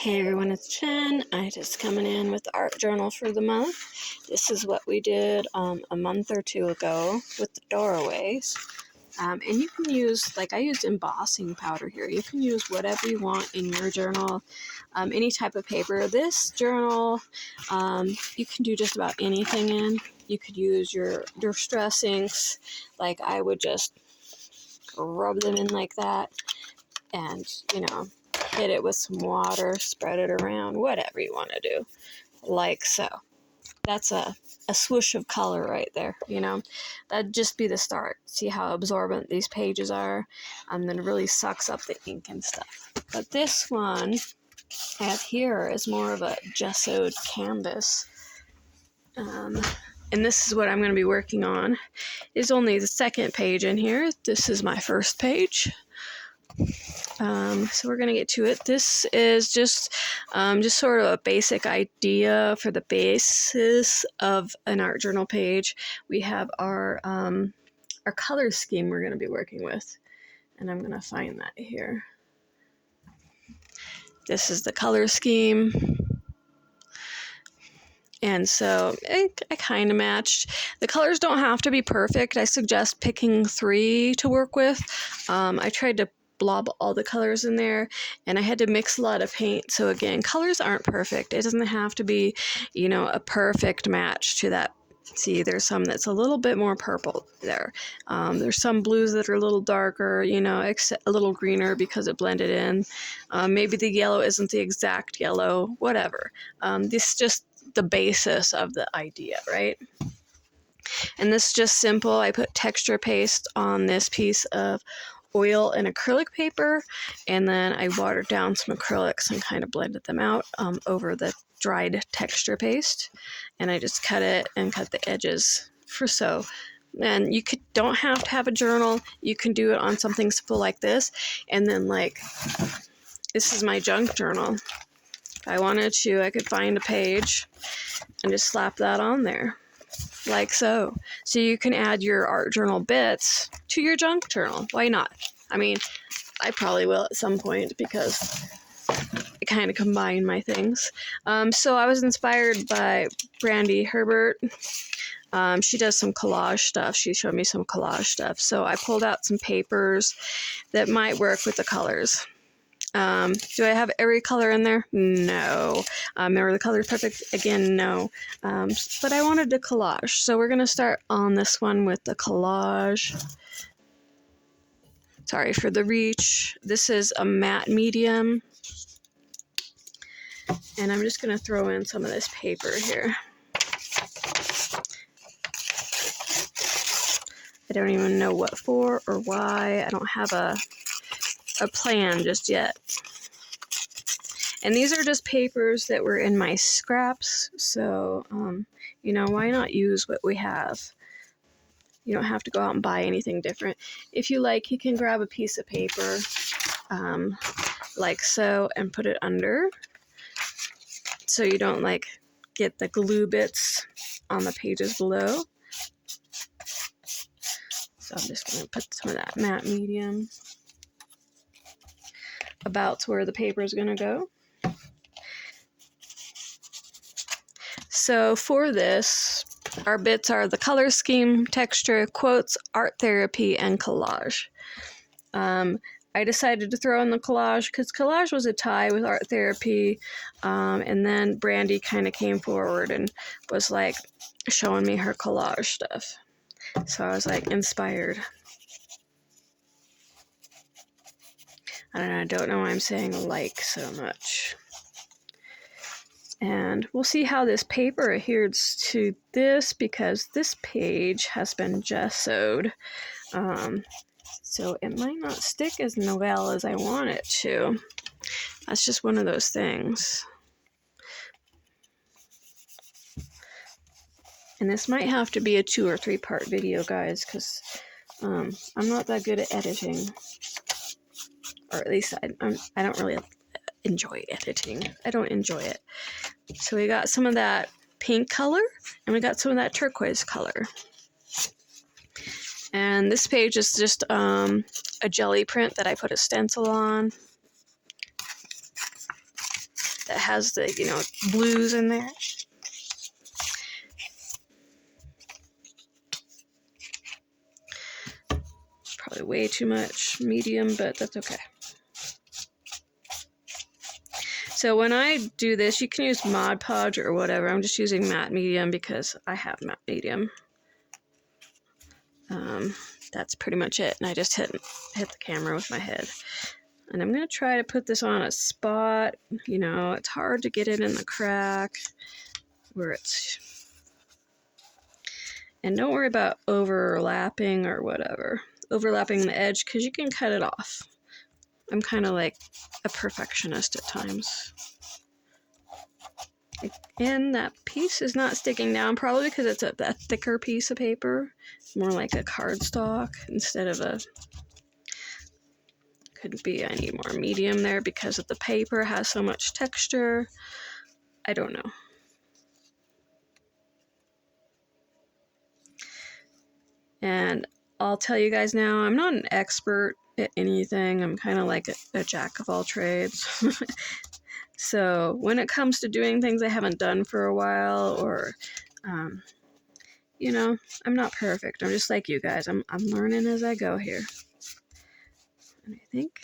Hey everyone, it's Jen. I just coming in with the art journal for the month. This is what we did a month or two ago with the doorways. And you can use, like I used embossing powder here. You can use whatever you want in your journal, any type of paper. This journal, you can do just about anything in. You could use your stress inks. Like I would just rub them in like that and, hit it with some water, spread it around, whatever you want to do, like so. That's a swoosh of color right there, That'd just be the start. See how absorbent these pages are, and then it really sucks up the ink and stuff. But this one I have here is more of a gessoed canvas. And this is what I'm going to be working on. It's only the second page in here. This is my first page. So we're going to get to it. This is just sort of a basic idea for the basis of an art journal page. We have our color scheme we're going to be working with, and I'm going to find that here. This is the color scheme. And so I kind of matched. The colors don't have to be perfect. I suggest picking 3 to work with. I tried to blob all the colors in there, and I had to mix a lot of paint. So again, colors aren't perfect. It doesn't have to be, a perfect match to that. See, there's some that's a little bit more purple there. There's some blues that are a little darker, a little greener because it blended in. Maybe the yellow isn't the exact yellow, whatever. This is just the basis of the idea, right? And this is just simple. I put texture paste on this piece of oil and acrylic paper, and then I watered down some acrylics and kind of blended them out over the dried texture paste, and I just cut it and cut the edges for so. And you don't have to have a journal. You can do it on something simple like this, and then this is my junk journal. If I wanted to, I could find a page and just slap that on there, like so. So you can add your art journal bits to your junk journal. Why not? I mean, I probably will at some point because I kind of combine my things. So I was inspired by Brandy Herbert. She does some collage stuff. She showed me some collage stuff. So I pulled out some papers that might work with the colors. Do I have every color in there? No. Are the colors perfect? Again, no. But I wanted to collage. So we're going to start on this one with the collage. Sorry for the reach. This is a matte medium. And I'm just going to throw in some of this paper here. I don't even know what for or why. I don't have a plan just yet. And these are just papers that were in my scraps, so why not use what we have? You don't have to go out and buy anything different. If you like, you can grab a piece of paper like so and put it under, so you don't get the glue bits on the pages below. So I'm just going to put some of that matte medium about where the paper is going to go. So for this, our bits are the color scheme, texture, quotes, art therapy, and collage. I decided to throw in the collage because collage was a tie with art therapy, and then Brandy kind of came forward and was showing me her collage stuff. So I was inspired. I don't know why I'm saying so much. And we'll see how this paper adheres to this, because this page has been gessoed. So it might not stick as well as I want it to. That's just one of those things. And this might have to be a 2 or 3 part video, guys, because I'm not that good at editing. Or at least I don't really enjoy editing. I don't enjoy it. So we got some of that pink color, and we got some of that turquoise color. And this page is just a jelly print that I put a stencil on. that has the, blues in there. Probably way too much medium, but that's okay. So when I do this, you can use Mod Podge or whatever. I'm just using matte medium because I have matte medium. That's pretty much it. And I just hit the camera with my head. And I'm going to try to put this on a spot. It's hard to get it in the crack where it's... And don't worry about overlapping or whatever. Overlapping the edge, because you can cut it off. I'm kind of like a perfectionist at times. And that piece is not sticking down, probably because it's a thicker piece of paper. More like a cardstock instead of a... Could be, I need more medium there because of the paper has so much texture. I don't know. And I'll tell you guys now, I'm not an expert at anything. I'm kind of like a jack of all trades. So when it comes to doing things I haven't done for a while, or, I'm not perfect. I'm just like you guys. I'm learning as I go here. And I think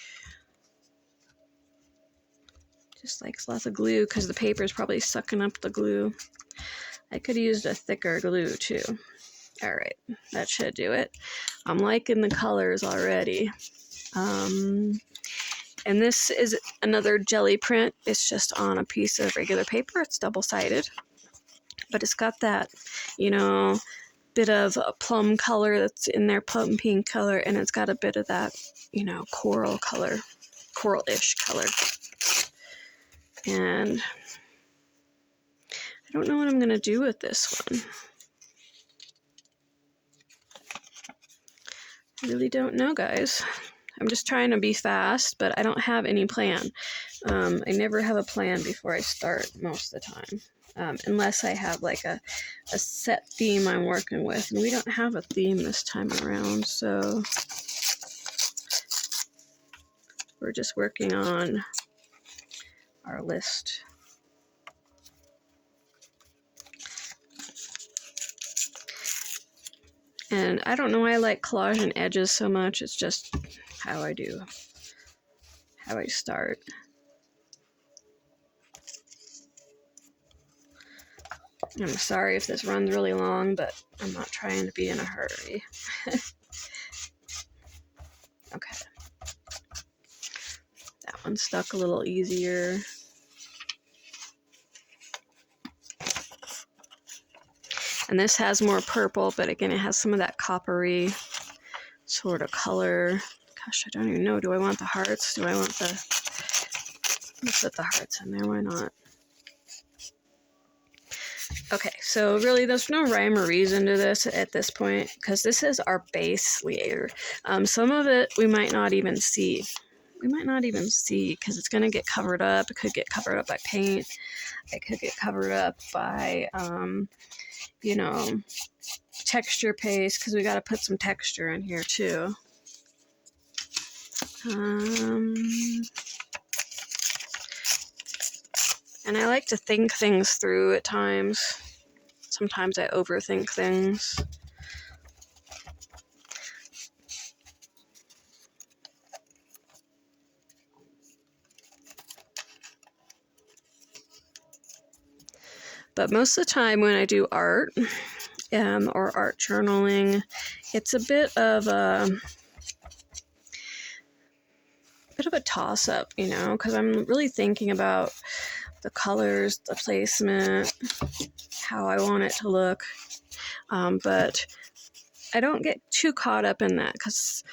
just likes lots of glue because the paper is probably sucking up the glue. I could have used a thicker glue too. All right, that should do it. I'm liking the colors already. And this is another jelly print. It's just on a piece of regular paper. It's double-sided. But it's got that, bit of a plum color that's in there, plum pink color, and it's got a bit of that, coral color, coral-ish color. And I don't know what I'm going to do with this one. I really don't know, guys. I'm just trying to be fast, but I don't have any plan. I never have a plan before I start most of the time, unless I have like a set theme I'm working with. And we don't have a theme this time around, so we're just working on our list. And I don't know why I like collage and edges so much. It's just how I start. I'm sorry if this runs really long, but I'm not trying to be in a hurry. Okay. That one stuck a little easier. And this has more purple, but again, it has some of that coppery sort of color. Gosh, I don't even know. Do I want the hearts? Do I want the... Let's put the hearts in there. Why not? Okay, so really there's no rhyme or reason to this at this point, because this is our base layer. Some of it we might not even see. We might not even see because it's going to get covered up. It could get covered up by paint. It could get covered up by... texture paste, because we got to put some texture in here too. And I like to think things through at times. Sometimes I overthink things. But most of the time when I do art, or art journaling, it's a bit of a toss-up, because I'm really thinking about the colors, the placement, how I want it to look. But I don't get too caught up in that because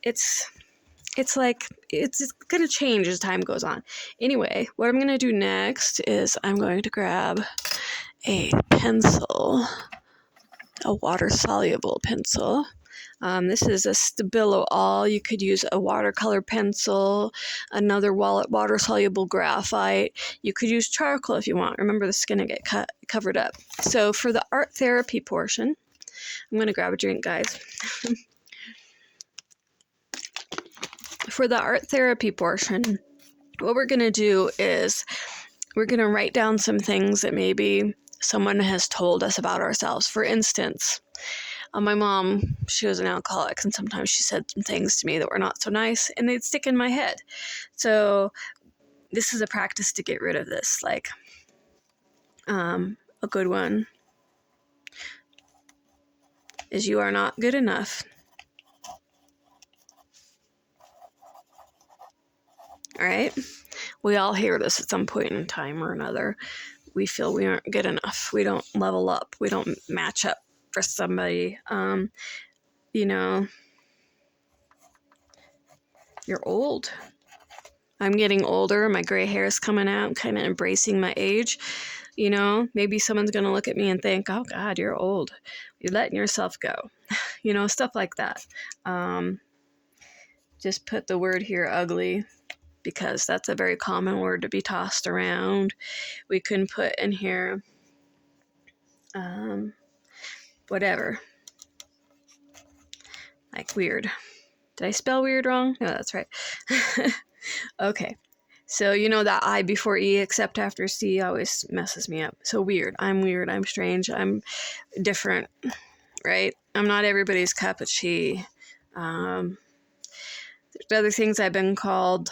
it's going to change as time goes on. Anyway, what I'm going to do next is I'm going to grab a pencil, a water-soluble pencil. This is a Stabilo All. You could use a watercolor pencil, another water-soluble graphite. You could use charcoal if you want. Remember, this is going to get covered up. So for the art therapy portion, I'm going to grab a drink, guys. For the art therapy portion, what we're going to do is we're going to write down some things that maybe someone has told us about ourselves. For instance, my mom, she was an alcoholic, and sometimes she said some things to me that were not so nice, and they'd stick in my head. So this is a practice to get rid of this. Like, a good one is, you are not good enough. All right? We all hear this at some point in time or another. We feel we aren't good enough. We don't level up. We don't match up for somebody. You know, you're old. I'm getting older. My gray hair is coming out. I'm kind of embracing my age. You know, maybe someone's going to look at me and think, oh, God, you're old. You're letting yourself go. You know, stuff like that. Just put the word here, ugly, because that's a very common word to be tossed around. We can put in here, whatever. Like weird. Did I spell weird wrong? No, that's right. Okay. So, you know, that I before E except after C always messes me up. So weird. I'm strange. I'm different, right? I'm not everybody's cup of tea. There's other things I've been called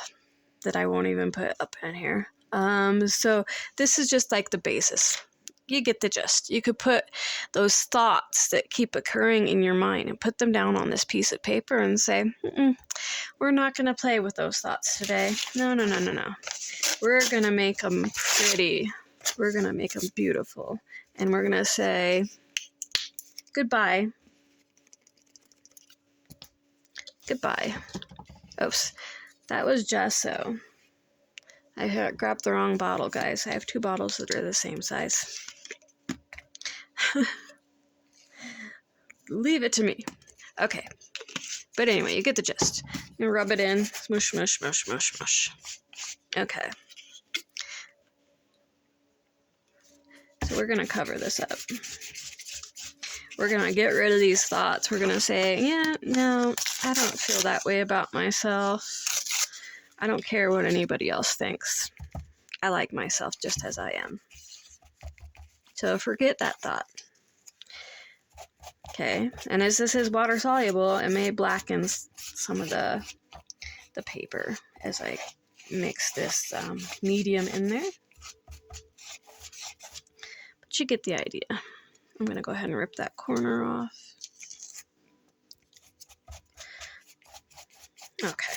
that I won't even put up in here. So this is just like the basis. You get the gist. You could put those thoughts that keep occurring in your mind and put them down on this piece of paper and say, we're not going to play with those thoughts today. No. We're going to make them pretty. We're going to make them beautiful. And we're going to say, goodbye. Goodbye. Oops. That was gesso. I grabbed the wrong bottle, guys. I have 2 bottles that are the same size. Leave it to me. Okay. But anyway, you get the gist. You rub it in. Smush, smush, smush, smush, smush. Okay. So we're going to cover this up. We're going to get rid of these thoughts. We're going to say, yeah, no, I don't feel that way about myself. I don't care what anybody else thinks. I like myself just as I am. So forget that thought. Okay, and as this is water soluble, it may blacken some of the paper as I mix this medium in there. But you get the idea. I'm going to go ahead and rip that corner off. Okay.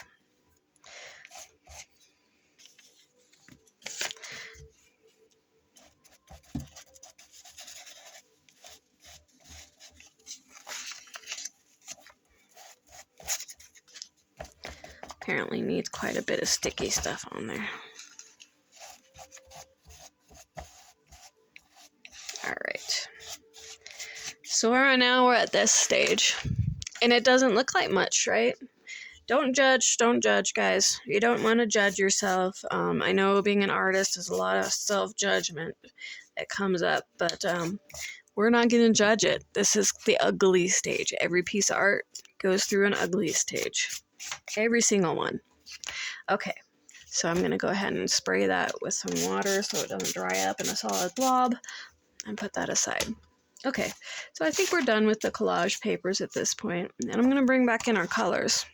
Apparently needs quite a bit of sticky stuff on there. Alright. So now we're at this stage. And it doesn't look like much, right? Don't judge, guys. You don't want to judge yourself. I know being an artist is a lot of self-judgment that comes up, but we're not going to judge it. This is the ugly stage. Every piece of art goes through an ugly stage. Every single one. Okay, so I'm going to go ahead and spray that with some water so it doesn't dry up in a solid blob and put that aside. Okay, so I think we're done with the collage papers at this point, and I'm going to bring back in our colors.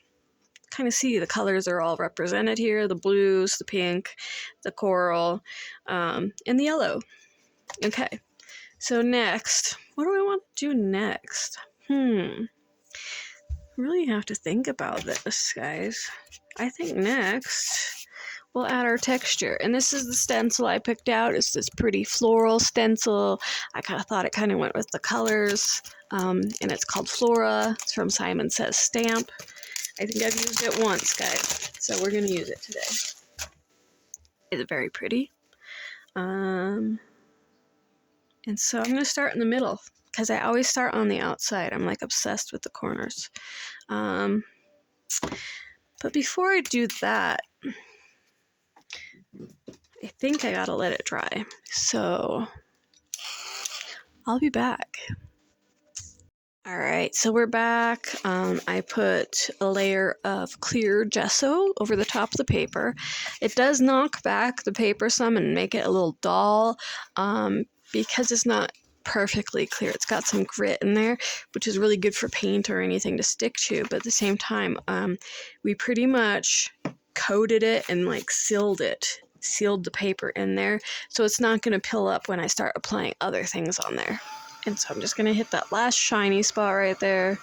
Kind of see the colors are all represented here, the blues, the pink, the coral, and the yellow. Okay, so next, what do I want to do next? Really have to think about this, guys. I think next we'll add our texture. And this is the stencil I picked out. It's this pretty floral stencil. I kind of thought it kind of went with the colors. And it's called Flora. It's from Simon Says Stamp. I think I've used it once, guys. So we're going to use it today. It's very pretty. And so I'm going to start in the middle, because I always start on the outside. I'm like obsessed with the corners. But before I do that, I think I gotta let it dry. So I'll be back. Alright, so we're back. I put a layer of clear gesso over the top of the paper. It does knock back the paper some and make it a little dull because it's not perfectly clear. It's got some grit in there, which is really good for paint or anything to stick to, but at the same time, we pretty much coated it and like sealed the paper in there, so it's not going to pill up when I start applying other things on there. And so I'm just going to hit that last shiny spot right there.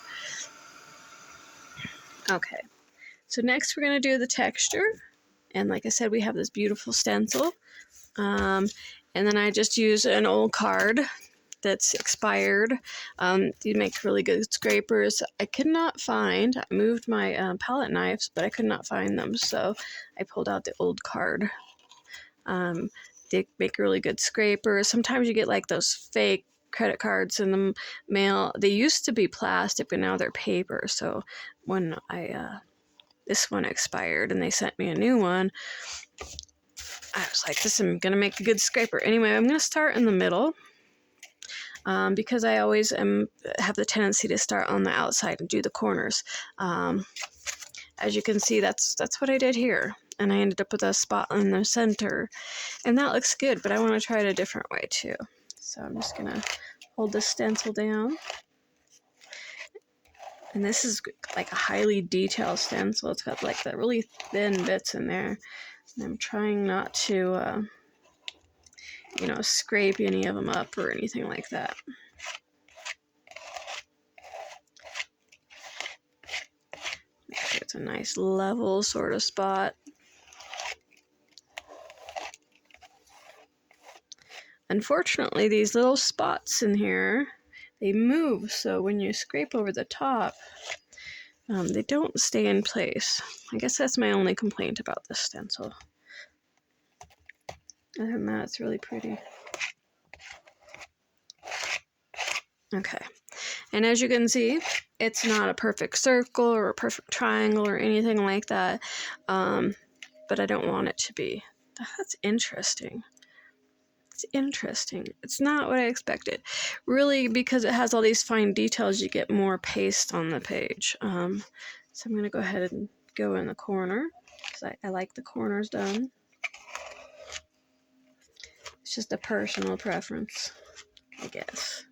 Okay, so next we're going to do the texture. And like I said, we have this beautiful stencil. And then I just use an old card that's expired. You make really good scrapers. I moved my palette knives, but I could not find them. So I pulled out the old card. They make really good scrapers. Sometimes you get like those fake credit cards in the mail. They used to be plastic, but now they're paper. So when this one expired and they sent me a new one, I was like, this is gonna make a good scraper. Anyway, I'm gonna start in the middle because I always have the tendency to start on the outside and do the corners. As you can see, that's what I did here. And I ended up with a spot in the center. And that looks good, but I want to try it a different way too. So I'm just going to hold the stencil down. And this is like a highly detailed stencil. It's got like the really thin bits in there. And I'm trying not to, scrape any of them up or anything like that. Make sure it's a nice level sort of spot. Unfortunately, these little spots in here, they move, so when you scrape over the top, they don't stay in place. I guess that's my only complaint about this stencil. Other than that, it's really pretty. Okay, and as you can see, it's not a perfect circle or a perfect triangle or anything like that, but I don't want it to be. That's interesting. It's interesting. It's not what I expected. Really, because it has all these fine details, you get more paste on the page. So I'm going to go ahead and go in the corner, because I like the corners done. It's just a personal preference, I guess.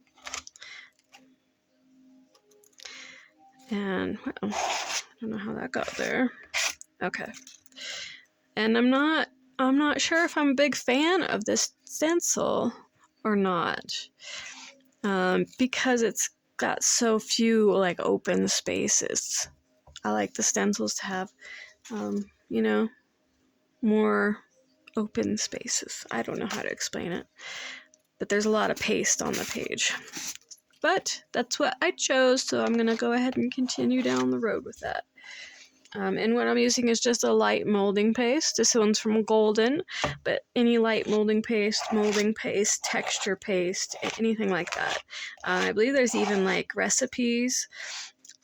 And, well, I don't know how that got there. Okay. And I'm not sure if I'm a big fan of this stencil or not, because it's got so few like open spaces. I like the stencils to have, more open spaces. I don't know how to explain it, but there's a lot of paste on the page. But that's what I chose, so I'm gonna go ahead and continue down the road with that. And what I'm using is just a light molding paste. This one's from Golden, but any light molding paste, texture paste, anything like that. I believe there's even like recipes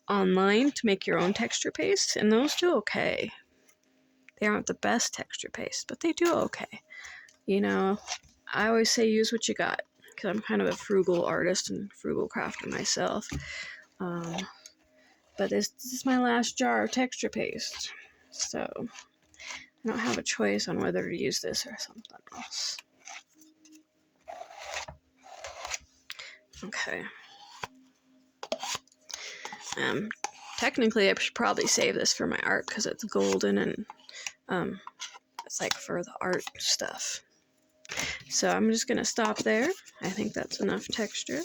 online to make your own texture paste, and those do okay. They aren't the best texture paste, but they do okay. I always say use what you got, because I'm kind of a frugal artist and frugal crafter myself. But this is my last jar of texture paste, so I don't have a choice on whether to use this or something else. Okay. Technically, I should probably save this for my art because it's golden and it's like for the art stuff. So I'm just going to stop there. I think that's enough texture.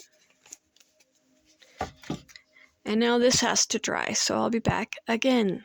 And now this has to dry, so I'll be back again.